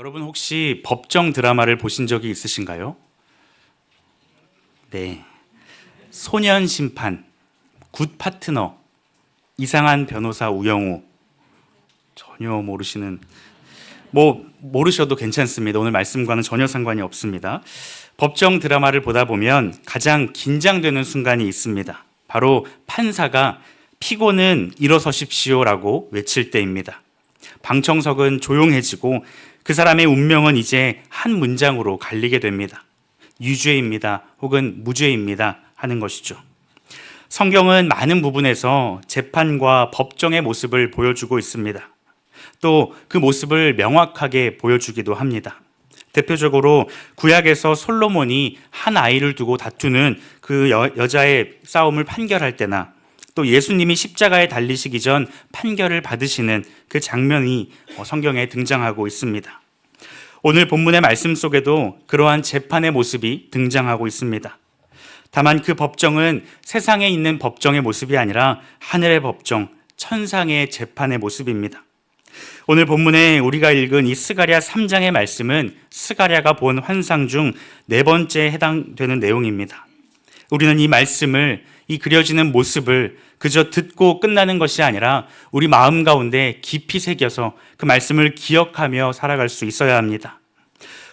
여러분 혹시 법정 드라마를 보신 적이 있으신가요? 네. 소년 심판, 굿 파트너, 이상한 변호사 우영우. 전혀 모르시는, 모르셔도 괜찮습니다. 오늘 말씀과는 전혀 상관이 없습니다. 법정 드라마를 보다 보면 가장 긴장되는 순간이 있습니다. 바로 판사가 피고는 일어서십시오라고 외칠 때입니다. 방청석은 조용해지고 그 사람의 운명은 이제 한 문장으로 갈리게 됩니다. 유죄입니다. 혹은 무죄입니다. 하는 것이죠. 성경은 많은 부분에서 재판과 법정의 모습을 보여주고 있습니다. 또 그 모습을 명확하게 보여주기도 합니다. 대표적으로 구약에서 솔로몬이 한 아이를 두고 다투는 그 여자의 싸움을 판결할 때나 또 예수님이 십자가에 달리시기 전 판결을 받으시는 그 장면이 성경에 등장하고 있습니다. 오늘 본문의 말씀 속에도 그러한 재판의 모습이 등장하고 있습니다. 다만 그 법정은 세상에 있는 법정의 모습이 아니라 하늘의 법정, 천상의 재판의 모습입니다. 오늘 본문에 우리가 읽은 이 스가랴 3장의 말씀은 스가랴가 본 환상 중 네 번째에 해당되는 내용입니다. 우리는 이 말씀을, 이 그려지는 모습을 그저 듣고 끝나는 것이 아니라 우리 마음 가운데 깊이 새겨서 그 말씀을 기억하며 살아갈 수 있어야 합니다.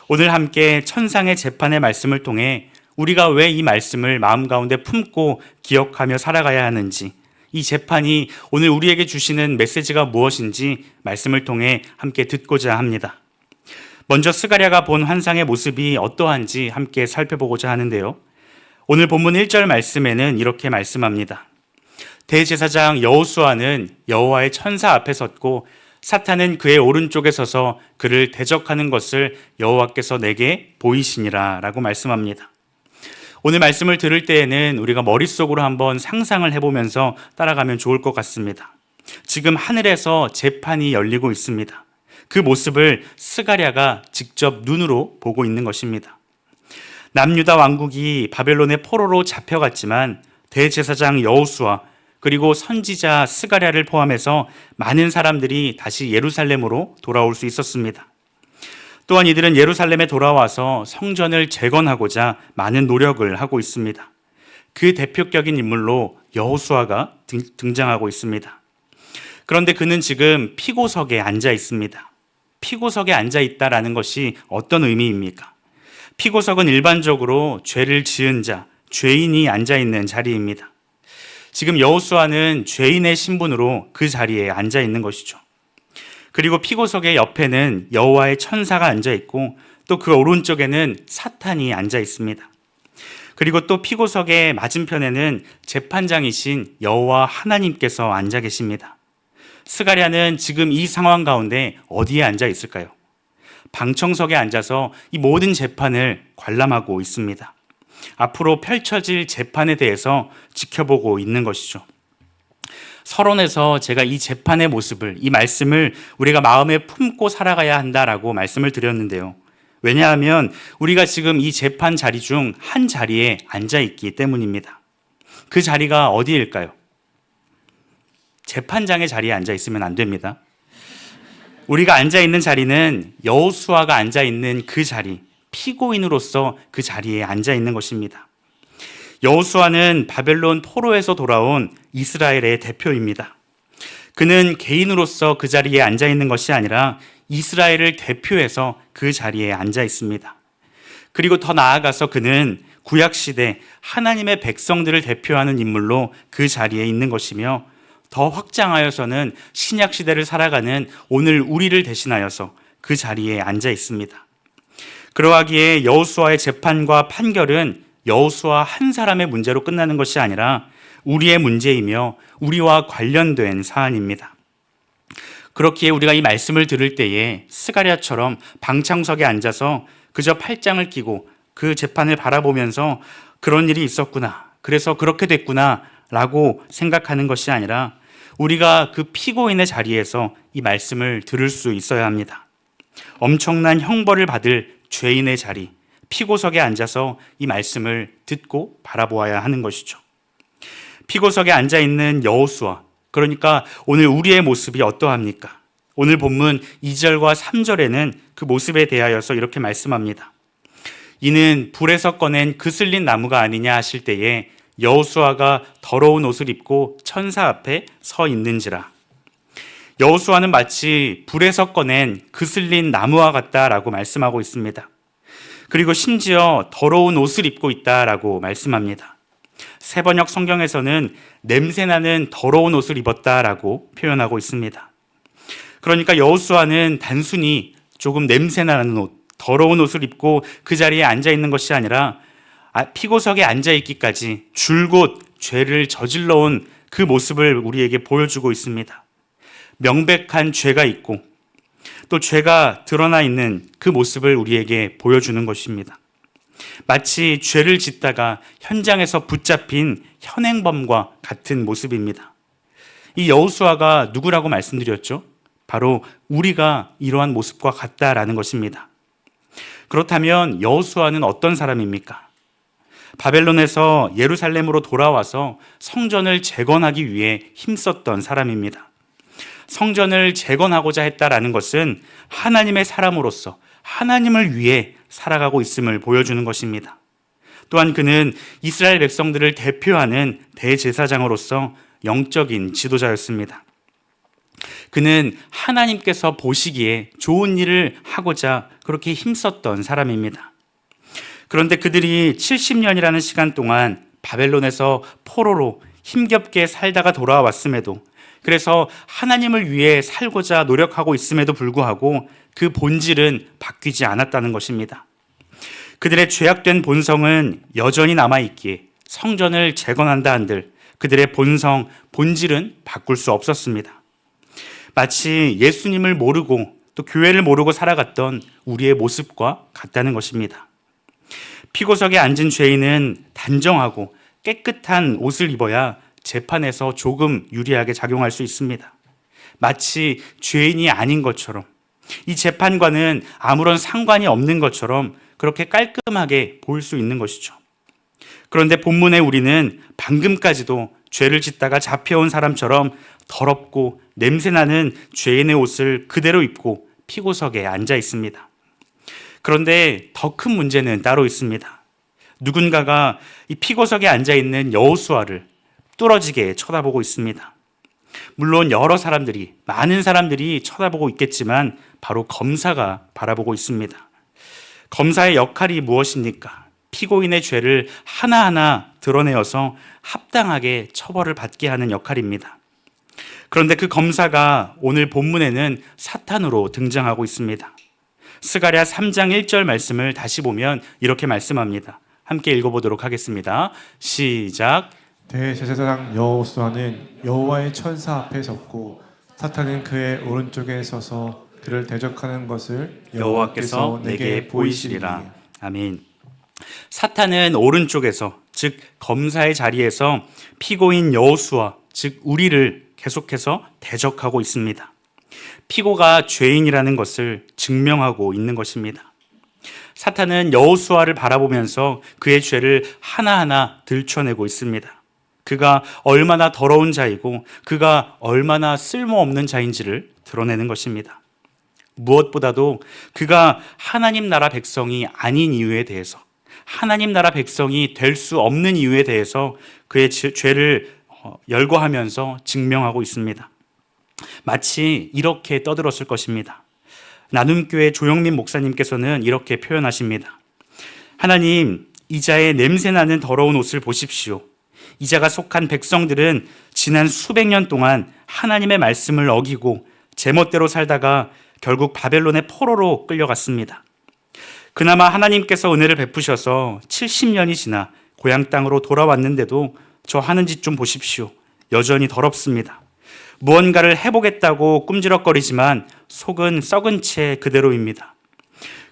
오늘 함께 천상의 재판의 말씀을 통해 우리가 왜 이 말씀을 마음 가운데 품고 기억하며 살아가야 하는지, 이 재판이 오늘 우리에게 주시는 메시지가 무엇인지 말씀을 통해 함께 듣고자 합니다. 먼저 스가랴가 본 환상의 모습이 어떠한지 함께 살펴보고자 하는데요. 오늘 본문 1절 말씀에는 이렇게 말씀합니다. 대제사장 여호수아는 여호와의 천사 앞에 섰고 사탄은 그의 오른쪽에 서서 그를 대적하는 것을 여호와께서 내게 보이시니라 라고 말씀합니다. 오늘 말씀을 들을 때에는 우리가 머릿속으로 한번 상상을 해보면서 따라가면 좋을 것 같습니다. 지금 하늘에서 재판이 열리고 있습니다. 그 모습을 스가랴가 직접 눈으로 보고 있는 것입니다. 남유다 왕국이 바벨론의 포로로 잡혀갔지만 대제사장 여호수아 그리고 선지자 스가랴를 포함해서 많은 사람들이 다시 예루살렘으로 돌아올 수 있었습니다. 또한 이들은 예루살렘에 돌아와서 성전을 재건하고자 많은 노력을 하고 있습니다. 그 대표격인 인물로 여호수아가 등장하고 있습니다. 그런데 그는 지금 피고석에 앉아 있습니다. 피고석에 앉아 있다라는 것이 어떤 의미입니까? 피고석은 일반적으로 죄를 지은 자, 죄인이 앉아 있는 자리입니다. 지금 여호수아는 죄인의 신분으로 그 자리에 앉아 있는 것이죠. 그리고 피고석의 옆에는 여호와의 천사가 앉아 있고 또 그 오른쪽에는 사탄이 앉아 있습니다. 그리고 또 피고석의 맞은편에는 재판장이신 여호와 하나님께서 앉아 계십니다. 스가랴는 지금 이 상황 가운데 어디에 앉아 있을까요? 방청석에 앉아서 이 모든 재판을 관람하고 있습니다. 앞으로 펼쳐질 재판에 대해서 지켜보고 있는 것이죠. 서론에서 제가 이 재판의 모습을, 이 말씀을 우리가 마음에 품고 살아가야 한다라고 말씀을 드렸는데요. 왜냐하면 우리가 지금 이 재판 자리 중 한 자리에 앉아 있기 때문입니다. 그 자리가 어디일까요? 재판장의 자리에 앉아 있으면 안 됩니다. 우리가 앉아 있는 자리는 여호수아가 앉아 있는 그 자리, 피고인으로서 그 자리에 앉아 있는 것입니다. 여호수아는 바벨론 포로에서 돌아온 이스라엘의 대표입니다. 그는 개인으로서 그 자리에 앉아 있는 것이 아니라 이스라엘을 대표해서 그 자리에 앉아 있습니다. 그리고 더 나아가서 그는 구약시대 하나님의 백성들을 대표하는 인물로 그 자리에 있는 것이며 더 확장하여서는 신약시대를 살아가는 오늘 우리를 대신하여서 그 자리에 앉아 있습니다. 그러하기에 여호수아의 재판과 판결은 여호수아 한 사람의 문제로 끝나는 것이 아니라 우리의 문제이며 우리와 관련된 사안입니다. 그렇기에 우리가 이 말씀을 들을 때에 스가랴처럼 방청석에 앉아서 그저 팔짱을 끼고 그 재판을 바라보면서 그런 일이 있었구나, 그래서 그렇게 됐구나 라고 생각하는 것이 아니라 우리가 그 피고인의 자리에서 이 말씀을 들을 수 있어야 합니다. 엄청난 형벌을 받을 죄인의 자리, 피고석에 앉아서 이 말씀을 듣고 바라보아야 하는 것이죠. 피고석에 앉아 있는 여호수아, 그러니까 오늘 우리의 모습이 어떠합니까? 오늘 본문 2절과 3절에는 그 모습에 대하여서 이렇게 말씀합니다. 이는 불에서 꺼낸 그슬린 나무가 아니냐 하실 때에 여호수아가 더러운 옷을 입고 천사 앞에 서 있는지라. 여호수아는 마치 불에서 꺼낸 그슬린 나무와 같다라고 말씀하고 있습니다. 그리고 심지어 더러운 옷을 입고 있다라고 말씀합니다. 세번역 성경에서는 냄새나는 더러운 옷을 입었다라고 표현하고 있습니다. 그러니까 여호수아는 단순히 조금 냄새나는 옷, 더러운 옷을 입고 그 자리에 앉아 있는 것이 아니라 피고석에 앉아 있기까지 줄곧 죄를 저질러 온 그 모습을 우리에게 보여주고 있습니다. 명백한 죄가 있고 또 죄가 드러나 있는 그 모습을 우리에게 보여주는 것입니다. 마치 죄를 짓다가 현장에서 붙잡힌 현행범과 같은 모습입니다. 이 여호수아가 누구라고 말씀드렸죠? 바로 우리가 이러한 모습과 같다라는 것입니다. 그렇다면 여호수아는 어떤 사람입니까? 바벨론에서 예루살렘으로 돌아와서 성전을 재건하기 위해 힘썼던 사람입니다. 성전을 재건하고자 했다라는 것은 하나님의 사람으로서 하나님을 위해 살아가고 있음을 보여주는 것입니다. 또한 그는 이스라엘 백성들을 대표하는 대제사장으로서 영적인 지도자였습니다. 그는 하나님께서 보시기에 좋은 일을 하고자 그렇게 힘썼던 사람입니다. 그런데 그들이 70년이라는 시간 동안 바벨론에서 포로로 힘겹게 살다가 돌아왔음에도, 그래서 하나님을 위해 살고자 노력하고 있음에도 불구하고 그 본질은 바뀌지 않았다는 것입니다. 그들의 죄악된 본성은 여전히 남아있기에 성전을 재건한다 한들 그들의 본질은 바꿀 수 없었습니다. 마치 예수님을 모르고 또 교회를 모르고 살아갔던 우리의 모습과 같다는 것입니다. 피고석에 앉은 죄인은 단정하고 깨끗한 옷을 입어야 재판에서 조금 유리하게 작용할 수 있습니다. 마치 죄인이 아닌 것처럼, 이 재판과는 아무런 상관이 없는 것처럼 그렇게 깔끔하게 보일 수 있는 것이죠. 그런데 본문에 우리는 방금까지도 죄를 짓다가 잡혀온 사람처럼 더럽고 냄새나는 죄인의 옷을 그대로 입고 피고석에 앉아 있습니다. 그런데 더 큰 문제는 따로 있습니다. 누군가가 이 피고석에 앉아 있는 여호수아를 뚫어지게 쳐다보고 있습니다. 물론 여러 사람들이, 많은 사람들이 쳐다보고 있겠지만 바로 검사가 바라보고 있습니다. 검사의 역할이 무엇입니까? 피고인의 죄를 하나하나 드러내어서 합당하게 처벌을 받게 하는 역할입니다. 그런데 그 검사가 오늘 본문에는 사탄으로 등장하고 있습니다. 스가랴 3장 1절 말씀을 다시 보면 이렇게 말씀합니다. 함께 읽어보도록 하겠습니다. 시작. 대제사장 여호수아는 여호와의 천사 앞에 섰고 사탄은 그의 오른쪽에 서서 그를 대적하는 것을 여호와께서 내게 보이시리라. 아멘. 사탄은 오른쪽에서, 즉 검사의 자리에서 피고인 여호수아, 즉 우리를 계속해서 대적하고 있습니다. 피고가 죄인이라는 것을 증명하고 있는 것입니다. 사탄은 여호수아를 바라보면서 그의 죄를 하나하나 들춰내고 있습니다. 그가 얼마나 더러운 자이고 그가 얼마나 쓸모없는 자인지를 드러내는 것입니다. 무엇보다도 그가 하나님 나라 백성이 아닌 이유에 대해서, 하나님 나라 백성이 될 수 없는 이유에 대해서 그의 죄를 열거하면서 증명하고 있습니다. 마치 이렇게 떠들었을 것입니다. 나눔교회 조영민 목사님께서는 이렇게 표현하십니다. 하나님, 이자의 냄새나는 더러운 옷을 보십시오. 이자가 속한 백성들은 지난 수백 년 동안 하나님의 말씀을 어기고 제멋대로 살다가 결국 바벨론의 포로로 끌려갔습니다. 그나마 하나님께서 은혜를 베푸셔서 70년이 지나 고향 땅으로 돌아왔는데도 저 하는 짓 좀 보십시오. 여전히 더럽습니다. 무언가를 해보겠다고 꿈지럭거리지만 속은 썩은 채 그대로입니다.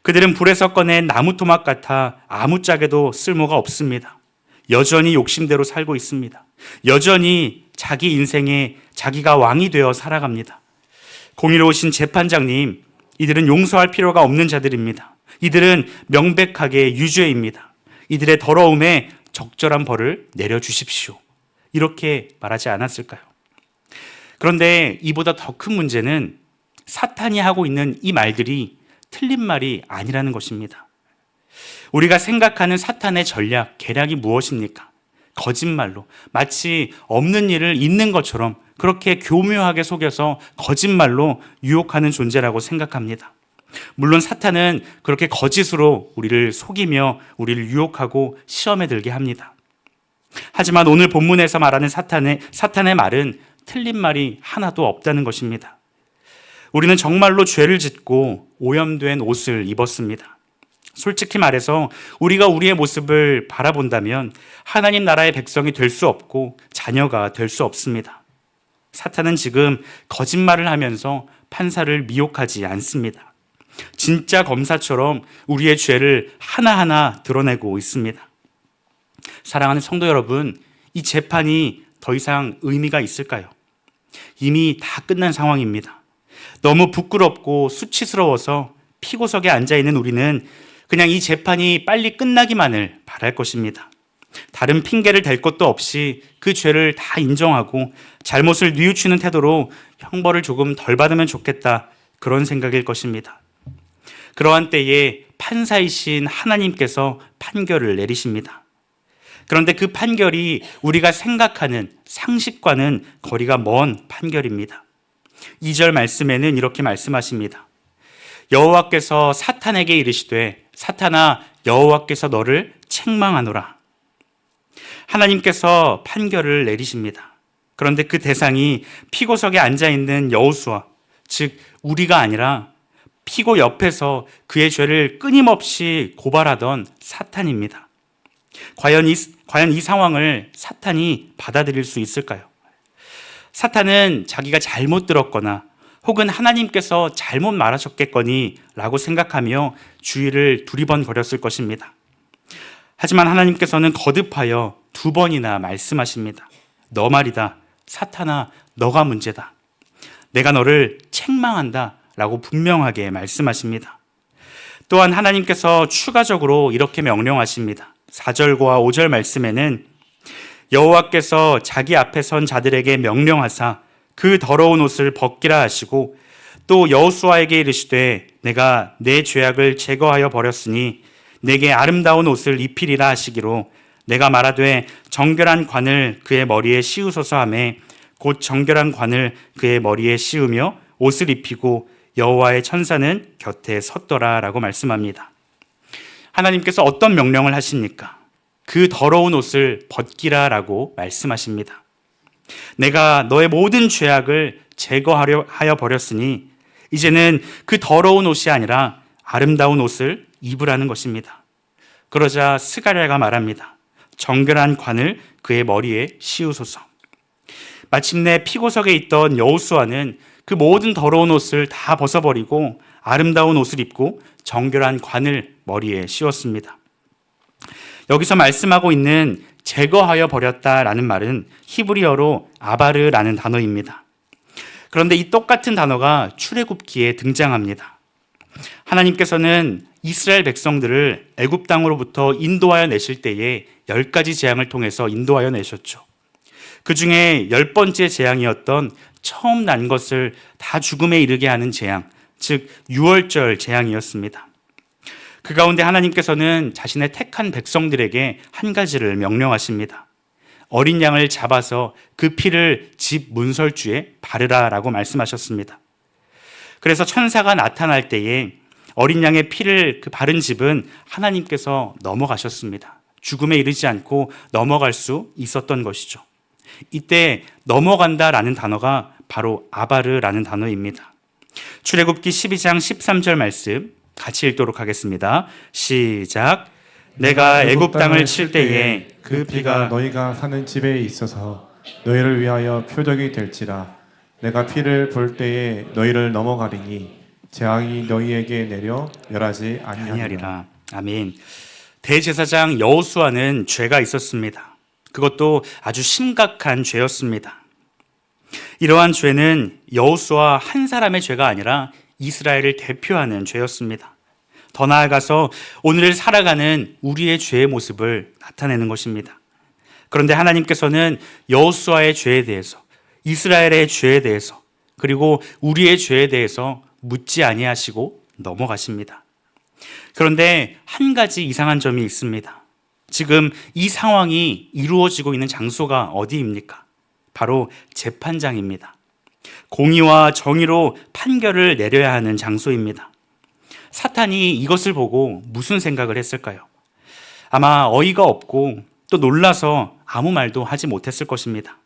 그들은 불에서 꺼낸 나무 토막 같아 아무짝에도 쓸모가 없습니다. 여전히 욕심대로 살고 있습니다. 여전히 자기 인생에 자기가 왕이 되어 살아갑니다. 공의로우신 재판장님, 이들은 용서할 필요가 없는 자들입니다. 이들은 명백하게 유죄입니다. 이들의 더러움에 적절한 벌을 내려주십시오. 이렇게 말하지 않았을까요? 그런데 이보다 더 큰 문제는 사탄이 하고 있는 이 말들이 틀린 말이 아니라는 것입니다. 우리가 생각하는 사탄의 전략, 계략이 무엇입니까? 거짓말로 마치 없는 일을 있는 것처럼 그렇게 교묘하게 속여서 거짓말로 유혹하는 존재라고 생각합니다. 물론 사탄은 그렇게 거짓으로 우리를 속이며 우리를 유혹하고 시험에 들게 합니다. 하지만 오늘 본문에서 말하는 사탄의 말은 틀린 말이 하나도 없다는 것입니다. 우리는 정말로 죄를 짓고 오염된 옷을 입었습니다. 솔직히 말해서 우리가 우리의 모습을 바라본다면 하나님 나라의 백성이 될 수 없고 자녀가 될 수 없습니다. 사탄은 지금 거짓말을 하면서 판사를 미혹하지 않습니다. 진짜 검사처럼 우리의 죄를 하나하나 드러내고 있습니다. 사랑하는 성도 여러분, 이 재판이 더 이상 의미가 있을까요? 이미 다 끝난 상황입니다. 너무 부끄럽고 수치스러워서 피고석에 앉아있는 우리는 그냥 이 재판이 빨리 끝나기만을 바랄 것입니다. 다른 핑계를 댈 것도 없이 그 죄를 다 인정하고 잘못을 뉘우치는 태도로 형벌을 조금 덜 받으면 좋겠다, 그런 생각일 것입니다. 그러한 때에 판사이신 하나님께서 판결을 내리십니다. 그런데 그 판결이 우리가 생각하는 상식과는 거리가 먼 판결입니다. 2절 말씀에는 이렇게 말씀하십니다. 여호와께서 사탄에게 이르시되 사탄아, 여호와께서 너를 책망하노라. 하나님께서 판결을 내리십니다. 그런데 그 대상이 피고석에 앉아있는 여호수아, 즉 우리가 아니라 피고 옆에서 그의 죄를 끊임없이 고발하던 사탄입니다. 과연 이 상황을 사탄이 받아들일 수 있을까요? 사탄은 자기가 잘못 들었거나 혹은 하나님께서 잘못 말하셨겠거니 라고 생각하며 주의를 두리번거렸을 것입니다. 하지만 하나님께서는 거듭하여 2번이나 말씀하십니다. 너 말이다. 사탄아, 너가 문제다. 내가 너를 책망한다 라고 분명하게 말씀하십니다. 또한 하나님께서 추가적으로 이렇게 명령하십니다. 4절과 5절 말씀에는 여호와께서 자기 앞에 선 자들에게 명령하사 그 더러운 옷을 벗기라 하시고 또 여호수아에게 이르시되 내가 내 죄악을 제거하여 버렸으니 내게 아름다운 옷을 입히리라 하시기로 내가 말하되 정결한 관을 그의 머리에 씌우소서 하매 곧 정결한 관을 그의 머리에 씌우며 옷을 입히고 여호와의 천사는 곁에 섰더라 라고 말씀합니다. 하나님께서 어떤 명령을 하십니까? 그 더러운 옷을 벗기라 라고 말씀하십니다. 내가 너의 모든 죄악을 제거하여 버렸으니 이제는 그 더러운 옷이 아니라 아름다운 옷을 입으라는 것입니다. 그러자 스가랴가 말합니다. 정결한 관을 그의 머리에 씌우소서. 마침내 피고석에 있던 여호수아는 그 모든 더러운 옷을 다 벗어버리고 아름다운 옷을 입고 정결한 관을 머리에 씌웠습니다. 여기서 말씀하고 있는 제거하여 버렸다라는 말은 히브리어로 아바르라는 단어입니다. 그런데 이 똑같은 단어가 출애굽기에 등장합니다. 하나님께서는 이스라엘 백성들을 애굽 땅으로부터 인도하여 내실 때에 10가지 재앙을 통해서 인도하여 내셨죠. 그 중에 10번째 재앙이었던 처음 난 것을 다 죽음에 이르게 하는 재앙, 즉 유월절 재앙이었습니다. 그 가운데 하나님께서는 자신의 택한 백성들에게 한 가지를 명령하십니다. 어린 양을 잡아서 그 피를 집 문설주에 바르라라고 말씀하셨습니다. 그래서 천사가 나타날 때에 어린 양의 피를 그 바른 집은 하나님께서 넘어가셨습니다. 죽음에 이르지 않고 넘어갈 수 있었던 것이죠. 이때 넘어간다라는 단어가 바로 아바르라는 단어입니다. 출애굽기 12장 13절 말씀 같이 읽도록 하겠습니다. 시작. 내가 애굽 땅을 칠 때에 그 피가 너희가 사는 집에 있어서 너희를 위하여 표적이 될지라. 내가 피를 볼 때에 너희를 넘어가리니 재앙이 너희에게 내려 멸하지 아니하리라. 아멘. 대제사장 여호수아는 죄가 있었습니다. 그것도 아주 심각한 죄였습니다. 이러한 죄는 여호수아 한 사람의 죄가 아니라 이스라엘을 대표하는 죄였습니다. 더 나아가서 오늘을 살아가는 우리의 죄의 모습을 나타내는 것입니다. 그런데 하나님께서는 여호수아의 죄에 대해서, 이스라엘의 죄에 대해서 그리고 우리의 죄에 대해서 묻지 아니하시고 넘어가십니다. 그런데 한 가지 이상한 점이 있습니다. 지금 이 상황이 이루어지고 있는 장소가 어디입니까? 바로 재판장입니다. 공의와 정의로 판결을 내려야 하는 장소입니다. 사탄이 이것을 보고 무슨 생각을 했을까요? 아마 어이가 없고 또 놀라서 아무 말도 하지 못했을 것입니다.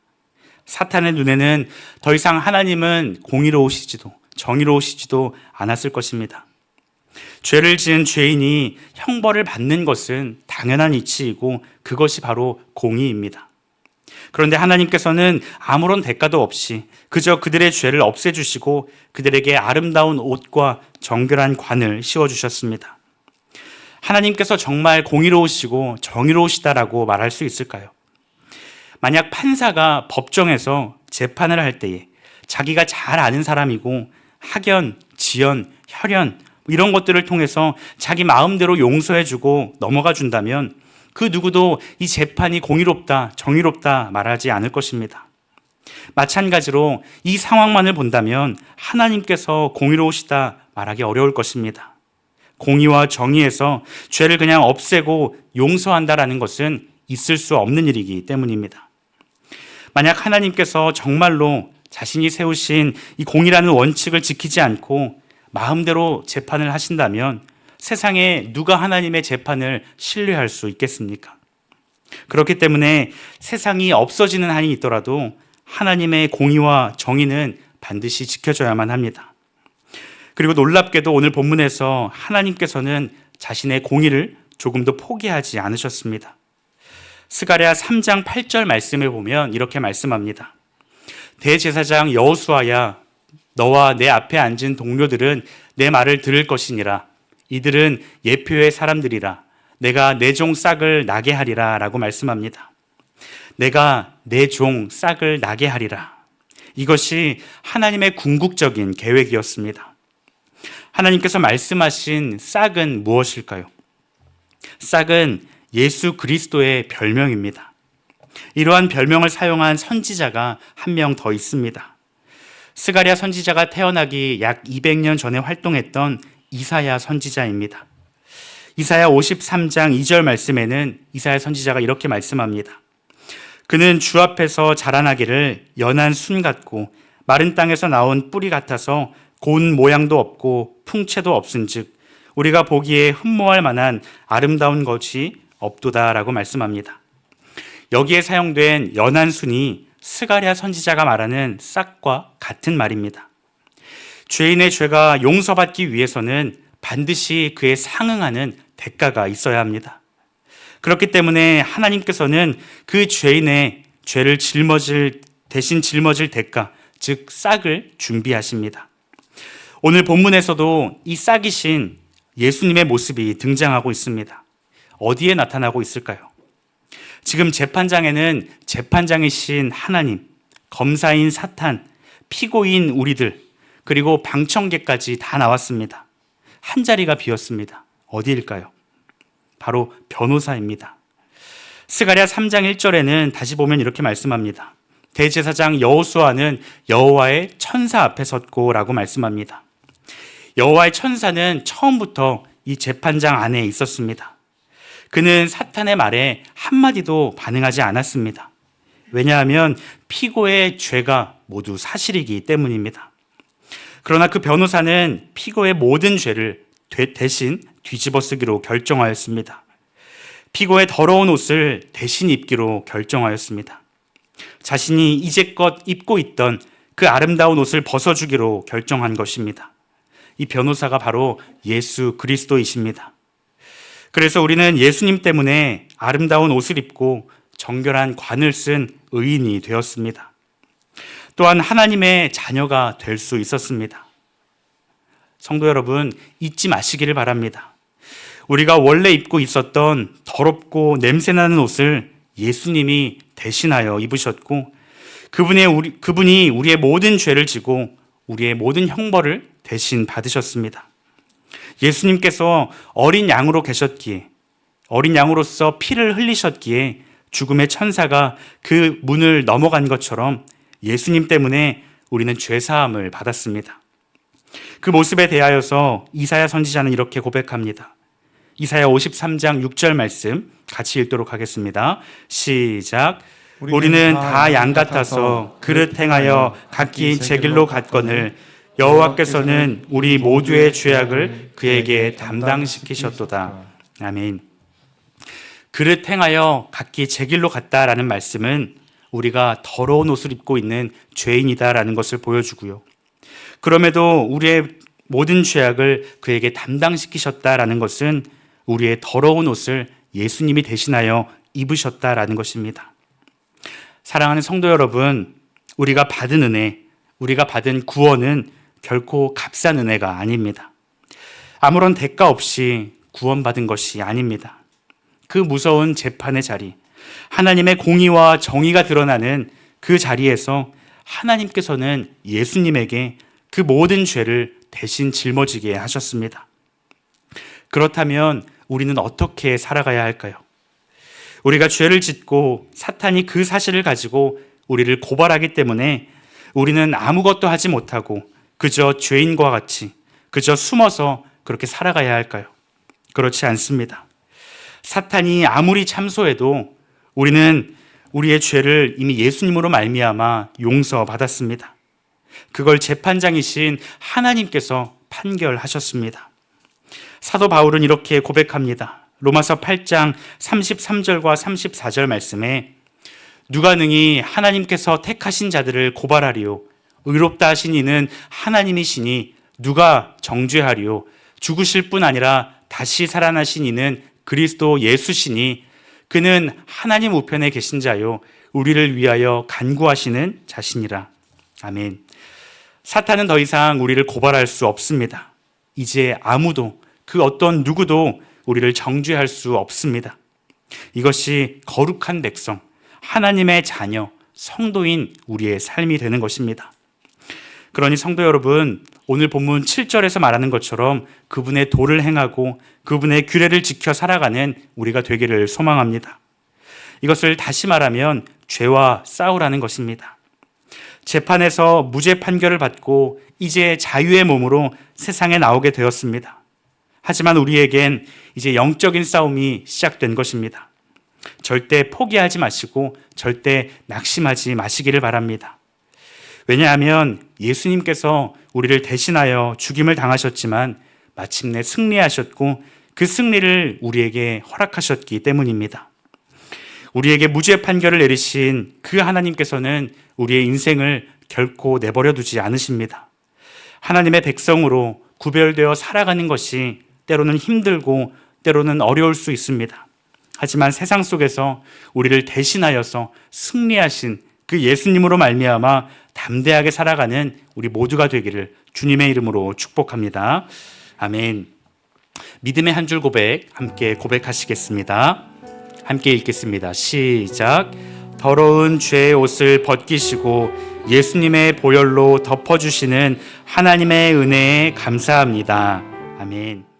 사탄의 눈에는 더 이상 하나님은 공의로우시지도 정의로우시지도 않았을 것입니다. 죄를 지은 죄인이 형벌을 받는 것은 당연한 이치이고 그것이 바로 공의입니다. 그런데 하나님께서는 아무런 대가도 없이 그저 그들의 죄를 없애주시고 그들에게 아름다운 옷과 정결한 관을 씌워주셨습니다. 하나님께서 정말 공의로우시고 정의로우시다라고 말할 수 있을까요? 만약 판사가 법정에서 재판을 할 때에 자기가 잘 아는 사람이고 학연, 지연, 혈연 이런 것들을 통해서 자기 마음대로 용서해주고 넘어가 준다면 그 누구도 이 재판이 공의롭다, 정의롭다 말하지 않을 것입니다. 마찬가지로 이 상황만을 본다면 하나님께서 공의로우시다 말하기 어려울 것입니다. 공의와 정의에서 죄를 그냥 없애고 용서한다라는 것은 있을 수 없는 일이기 때문입니다. 만약 하나님께서 정말로 자신이 세우신 이 공의라는 원칙을 지키지 않고 마음대로 재판을 하신다면 세상에 누가 하나님의 재판을 신뢰할 수 있겠습니까? 그렇기 때문에 세상이 없어지는 한이 있더라도 하나님의 공의와 정의는 반드시 지켜져야만 합니다. 그리고 놀랍게도 오늘 본문에서 하나님께서는 자신의 공의를 조금도 포기하지 않으셨습니다. 스가랴 3장 8절 말씀에 보면 이렇게 말씀합니다. 대제사장 여호수아야, 너와 내 앞에 앉은 동료들은 내 말을 들을 것이니라. 이들은 예표의 사람들이라. 내가 내 종 싹을 나게 하리라 라고 말씀합니다. 내가 내 종 싹을 나게 하리라. 이것이 하나님의 궁극적인 계획이었습니다. 하나님께서 말씀하신 싹은 무엇일까요? 싹은 예수 그리스도의 별명입니다. 이러한 별명을 사용한 선지자가 한 명 더 있습니다. 스가랴 선지자가 태어나기 약 200년 전에 활동했던 이사야 선지자입니다. 이사야 53장 2절 말씀에는 이사야 선지자가 이렇게 말씀합니다. 그는 주 앞에서 자라나기를 연한 순 같고 마른 땅에서 나온 뿌리 같아서 고운 모양도 없고 풍채도 없은즉 우리가 보기에 흠모할 만한 아름다운 것이 없도다라고 말씀합니다. 여기에 사용된 연한 순이 스가랴 선지자가 말하는 싹과 같은 말입니다. 죄인의 죄가 용서받기 위해서는 반드시 그에 상응하는 대가가 있어야 합니다. 그렇기 때문에 하나님께서는 그 죄인의 죄를 대신 짊어질 대가, 즉 싹을 준비하십니다. 오늘 본문에서도 이 싹이신 예수님의 모습이 등장하고 있습니다. 어디에 나타나고 있을까요? 지금 재판장에는 재판장이신 하나님, 검사인 사탄, 피고인 우리들, 그리고 방청객까지 다 나왔습니다. 한 자리가 비었습니다. 어디일까요? 바로 변호사입니다. 스가랴 3장 1절에는 다시 보면 이렇게 말씀합니다. 대제사장 여호수아는 여호와의 천사 앞에 섰고 라고 말씀합니다. 여호와의 천사는 처음부터 이 재판장 안에 있었습니다. 그는 사탄의 말에 한마디도 반응하지 않았습니다. 왜냐하면 피고의 죄가 모두 사실이기 때문입니다. 그러나 그 변호사는 피고의 모든 죄를 대신 뒤집어쓰기로 결정하였습니다. 피고의 더러운 옷을 대신 입기로 결정하였습니다. 자신이 이제껏 입고 있던 그 아름다운 옷을 벗어주기로 결정한 것입니다. 이 변호사가 바로 예수 그리스도이십니다. 그래서 우리는 예수님 때문에 아름다운 옷을 입고 정결한 관을 쓴 의인이 되었습니다. 또한 하나님의 자녀가 될 수 있었습니다. 성도 여러분, 잊지 마시기를 바랍니다. 우리가 원래 입고 있었던 더럽고 냄새나는 옷을 예수님이 대신하여 입으셨고 그분이 우리의 모든 죄를 지고 우리의 모든 형벌을 대신 받으셨습니다. 예수님께서 어린 양으로 계셨기에, 어린 양으로서 피를 흘리셨기에 죽음의 천사가 그 문을 넘어간 것처럼 예수님 때문에 우리는 죄사함을 받았습니다. 그 모습에 대하여서 이사야 선지자는 이렇게 고백합니다. 이사야 53장 6절 말씀 같이 읽도록 하겠습니다. 시작. 우리는 다 양 같아서 그릇 행하여 각기 제 길로 갔거늘 여호와께서는 우리 모두의 죄악을 그에게 담당시키셨도다. 아멘. 그릇 행하여 각기 제 길로 갔다라는 말씀은 우리가 더러운 옷을 입고 있는 죄인이다라는 것을 보여주고요. 그럼에도 우리의 모든 죄악을 그에게 담당시키셨다라는 것은 우리의 더러운 옷을 예수님이 대신하여 입으셨다라는 것입니다. 사랑하는 성도 여러분, 우리가 받은 은혜, 우리가 받은 구원은 결코 값싼 은혜가 아닙니다. 아무런 대가 없이 구원받은 것이 아닙니다. 그 무서운 재판의 자리, 하나님의 공의와 정의가 드러나는 그 자리에서 하나님께서는 예수님에게 그 모든 죄를 대신 짊어지게 하셨습니다. 그렇다면 우리는 어떻게 살아가야 할까요? 우리가 죄를 짓고 사탄이 그 사실을 가지고 우리를 고발하기 때문에 우리는 아무것도 하지 못하고 그저 죄인과 같이 그저 숨어서 그렇게 살아가야 할까요? 그렇지 않습니다. 사탄이 아무리 참소해도 우리는 우리의 죄를 이미 예수님으로 말미암아 용서받았습니다. 그걸 재판장이신 하나님께서 판결하셨습니다. 사도 바울은 이렇게 고백합니다. 로마서 8장 33절과 34절 말씀에 누가 능히 하나님께서 택하신 자들을 고발하리요 의롭다 하신 이는 하나님이시니 누가 정죄하리요 죽으실 뿐 아니라 다시 살아나신 이는 그리스도 예수시니 그는 하나님 우편에 계신 자요 우리를 위하여 간구하시는 자시니라. 아멘. 사탄은 더 이상 우리를 고발할 수 없습니다. 이제 아무도 그 어떤 누구도 우리를 정죄할 수 없습니다. 이것이 거룩한 백성, 하나님의 자녀, 성도인 우리의 삶이 되는 것입니다. 그러니 성도 여러분, 오늘 본문 7절에서 말하는 것처럼 그분의 도를 행하고 그분의 규례를 지켜 살아가는 우리가 되기를 소망합니다. 이것을 다시 말하면 죄와 싸우라는 것입니다. 재판에서 무죄 판결을 받고 이제 자유의 몸으로 세상에 나오게 되었습니다. 하지만 우리에겐 이제 영적인 싸움이 시작된 것입니다. 절대 포기하지 마시고 절대 낙심하지 마시기를 바랍니다. 왜냐하면 예수님께서 우리를 대신하여 죽임을 당하셨지만 마침내 승리하셨고 그 승리를 우리에게 허락하셨기 때문입니다. 우리에게 무죄 판결을 내리신 그 하나님께서는 우리의 인생을 결코 내버려 두지 않으십니다. 하나님의 백성으로 구별되어 살아가는 것이 때로는 힘들고 때로는 어려울 수 있습니다. 하지만 세상 속에서 우리를 대신하여서 승리하신 그 예수님으로 말미암아 담대하게 살아가는 우리 모두가 되기를 주님의 이름으로 축복합니다. 아멘. 믿음의 한 줄 고백 함께 고백하시겠습니다. 함께 읽겠습니다. 시작. 더러운 죄의 옷을 벗기시고 예수님의 보혈로 덮어주시는 하나님의 은혜에 감사합니다. 아멘.